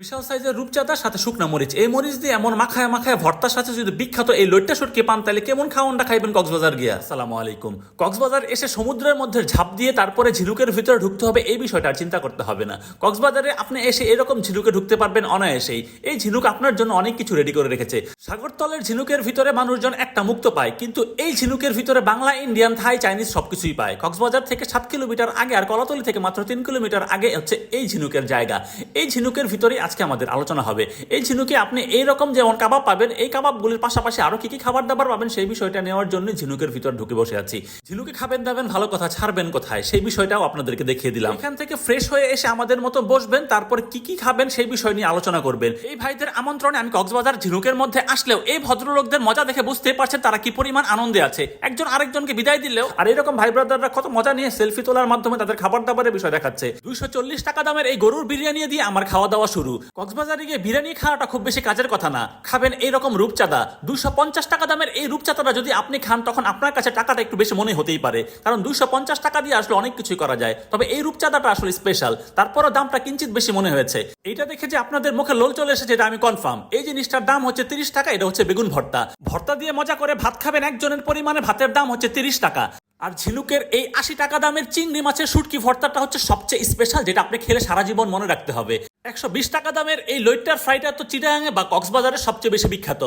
বিশাল সাইজের রূপচাঁদার সাথে শুকনা মরিচ, এই মরিচ দিয়ে এমন মাখায় মাখায় ভর্তার সাথে যদি বিখ্যাত এই লইট্টা শুটকি পান তাহলে কেমন খাওয়ানটা খাইবেন কক্সবাজার গিয়া। আসসালামু আলাইকুম। কক্সবাজার এসে সমুদ্রের মধ্যে ঝাঁপ দিয়ে তারপরে ঝিনুকের ভিতরে ঢুকতে হবে এই বিষয়টা আর চিন্তা করতে হবে না। কক্সবাজারে আপনি এসে এরকম ঝিনুকে ঢুকতে পারবেন অনায়াসেই। এই ঝিনুক আপনার জন্য অনেক কিছু রেডি করে রেখেছে। সাগরতলের ঝিনুকের ভিতরে মানুষজন একটা মুক্ত পায়, কিন্তু এই ঝিনুকের ভিতরে বাংলা, ইন্ডিয়ান, থাই, চাইনিজ সবকিছুই পায়। কক্সবাজার থেকে 7 কিলোমিটার আগে আর কলাতলি থেকে মাত্র 3 কিলোমিটার আগে হচ্ছে এই ঝিনুকের জায়গা। এই ঝিনুকের ভিতরেই আজকে আমাদের আলোচনা হবে। এই ঝিনুকে আপনি এইরকম যেমন কাবাব পাবেন, এই কাবাবগুলির পাশাপাশি আরো কি কি খাবার দাবার পাবেন সেই বিষয়টা নেওয়ার জন্য ঝিনুকের ভিতর ঢুকে বসে আছি। ঝিনুকে খাবেন দাবেন ভালো কথা, ছাড়বেন কোথায় সেই বিষয়টাও আপনাদেরকে দেখিয়ে দিলাম। এখান থেকে ফ্রেশ হয়ে এসে আমাদের মতো বসবেন, তারপর কি কি খাবেন সেই বিষয় নিয়ে আলোচনা করবেন। এই ভাইদের আমন্ত্রণে আমি কক্সবাজার ঝিনুকের মধ্যে আসলেও এই ভদ্রলোকদের মজা দেখে বুঝতে পারছেন তারা কি পরিমাণ আনন্দে আছে। একজন আরেকজনকে বিদায় দিলেও আর এরকম ভাই ব্রাদাররা কত মজা নিয়ে সেলফি তোলার মাধ্যমে তাদের খাবার দাবারের বিষয় দেখাচ্ছে। 240 টাকা দামের এই গরুর বিরিয়ানি দিয়ে আমার খাওয়া দাওয়া শুরু। কক্সবাজারে গিয়ে বিরিয়ানি খাওয়াটা খুব বেশি কাজের কথা না, খাবেন এইরকম রূপচাঁদা। 250 টাকা দামের এই রূপচাঁদাটা যদি আপনি খান তখন আপনার কাছে টাকাটা একটু বেশি মনে হতেই পারে, কারণ 250 টাকা দিয়ে আসলে অনেক কিছুই করা যায়। তবে এই রূপচাঁদাটা আসলে স্পেশাল, তারপরও দামটা কিঞ্চিত বেশি মনে হয়েছে। এইটা দেখে যে আপনাদের মুখে লোল চলে এসেছে এটা আমি কনফার্ম। এই জিনিসটার দাম হচ্ছে 30 টাকা। এটা হচ্ছে বেগুন ভর্তা। ভর্তা দিয়ে মজা করে ভাত খাবেন একজনের পরিমাণে, ভাতের দাম হচ্ছে 30 টাকা। আর ঝিনুকের এই 80 টাকা দামের চিংড়ি মাছের শুটকি ভর্তাটা হচ্ছে সবচেয়ে স্পেশাল, যেটা আপনি খেলে সারা জীবন মনে রাখতে হবে। 120 টাকা দামের এই লইট্টার ফ্রাইটা তো চিটাগাঙে বা কক্সবাজারে সবচেয়ে বেশি বিখ্যাত।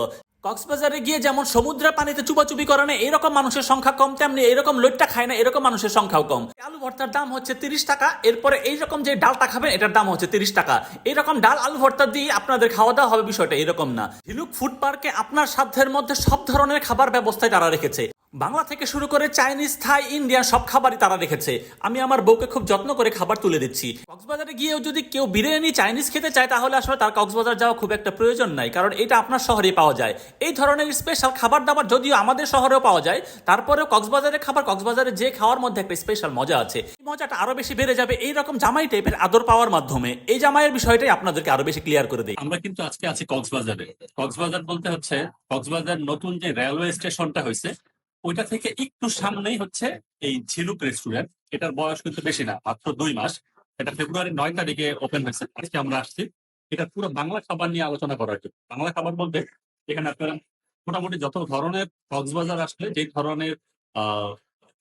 কক্সবাজারে গিয়ে যেমন সমুদ্রের পানিতে চুপাচুপি করে না এরকম মানুষের সংখ্যা কম, তেমনি এরকম লইট্টা খায় না এরকম মানুষের সংখ্যাও কম। আলু ভর্তার দাম হচ্ছে 30 টাকা। এরপরে এইরকম যে ডালটা খাবেন এটার দাম হচ্ছে 30 টাকা। এরকম ডাল আলু ভর্তা দিয়ে আপনাদের খাওয়া দাওয়া হবে, বিষয়টা এরকম না। ঝিনুক ফুড পার্কে আপনার সাধ্যের মধ্যে সব ধরনের খাবার ব্যবস্থায় তারা রেখেছে। বাংলা থেকে শুরু করে চাইনিজ, থাই, ইন্ডিয়ান সব খাবারই তারা রেখেছে। আমি আমার বউকে খুব যত্ন করে খাবার তুলে দিচ্ছি। কক্সবাজারে গিয়েও যদি কেউ বিরিয়ানি, চাইনিজ খেতে চায় তাহলে আসলে তার কক্সবাজার যাওয়া খুব একটা প্রয়োজন নাই, কারণ এটা আপনার শহরেই পাওয়া যায়। এই ধরনের স্পেশাল খাবার দাবার যদিও আমাদের শহরেও পাওয়া যায়, তারপরেও কক্সবাজারের খাবার কক্সবাজারে যে খাওয়ার মধ্যে একটা স্পেশাল মজা আছে। এই মজাটা আরো বেশি বেড়ে যাবে এইরকম জামাই টাইপের আদর পাওয়ার মাধ্যমে। এই জামাইয়ের বিষয়টাই আপনাদেরকে আরো বেশি ক্লিয়ার করে দেই। আমরা কিন্তু আজকে আছি কক্সবাজারে। কক্সবাজার বলতে হচ্ছে কক্সবাজার নতুন যে রেলওয়ে স্টেশনটা হয়েছে ওইটা থেকে একটু সামনেই হচ্ছে এই ঝিনুক রেস্টুরেন্ট। এটার বয়স কিন্তু বেশি না, মাত্র 2 মাস। এটা ফেব্রুয়ারি 9 তারিখে ওপেন হয়েছে। আজকে আমরা আসছি এটা পুরো বাংলা খাবার নিয়ে আলোচনা করার জন্য। বাংলা খাবার বলতে এখানে আপনারা মোটামুটি যত ধরনের কক্সবাজার আসলে যে ধরনের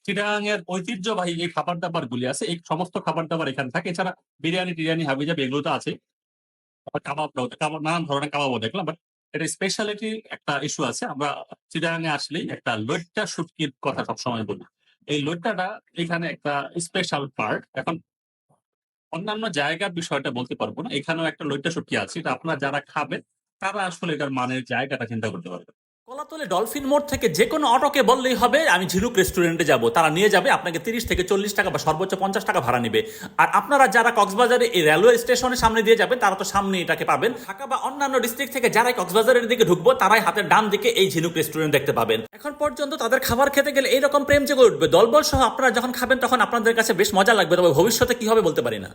চিটাগাং এর ঐতিহ্যবাহী যে খাবার দাবার গুলি আছে এই সমস্ত খাবার দাবার এখানে থাকে। এছাড়া বিরিয়ানি টিরিয়ানি হাবিজাবি এগুলো তো আছে। কাবাব কাবাব নানান ধরনের কাবাবও দেখলাম, বাট এটা স্পেশালিটি একটা ইস্যু আছে। আমরা চিটাগাঙে আসলেই একটা লইট্টা শুটকির কথা সবসময় বলি। এই লইট্টাটা এখানে একটা স্পেশাল পার্ট। এখন অন্যান্য জায়গার বিষয়টা বলতে পারবো না, এখানেও একটা লইট্টা শুটকি আছে। এটা আপনারা যারা খাবেন তারা আসলে এটার মানের জায়গাটা চিন্তা করতে পারবেন। কলাতলে ডলফিন মোড় থেকে যে কোনো অটোকে বললেই হবে আমি ঝিনুক রেস্টুরেন্টে যাব, তারা নিয়ে যাবে। আপনাকে 30 থেকে 40 টাকা বা সর্বোচ্চ 50 টাকা ভাড়া নেবে। আর আপনারা যারা কক্সবাজারে এই রেলওয়ে স্টেশনের সামনে দিয়ে যাবেন তারা তো সামনে এটাকে পাবেন। ঢাকা বা অন্যান্য ডিস্ট্রিক্ট থেকে যারাই কক্সবাজারের দিকে ঢুকবো তারাই হাতের ডান দিকে এই ঝিনুক রেস্টুরেন্ট দেখতে পাবেন। এখন পর্যন্ত তাদের খাবার খেতে গেলে এইরকম প্রেম জেগে উঠবে। দলবল সহ আপনারা যখন খাবেন তখন আপনাদের কাছে বেশ মজা লাগবে, তবে ভবিষ্যতে কি হবে বলতে পারি না।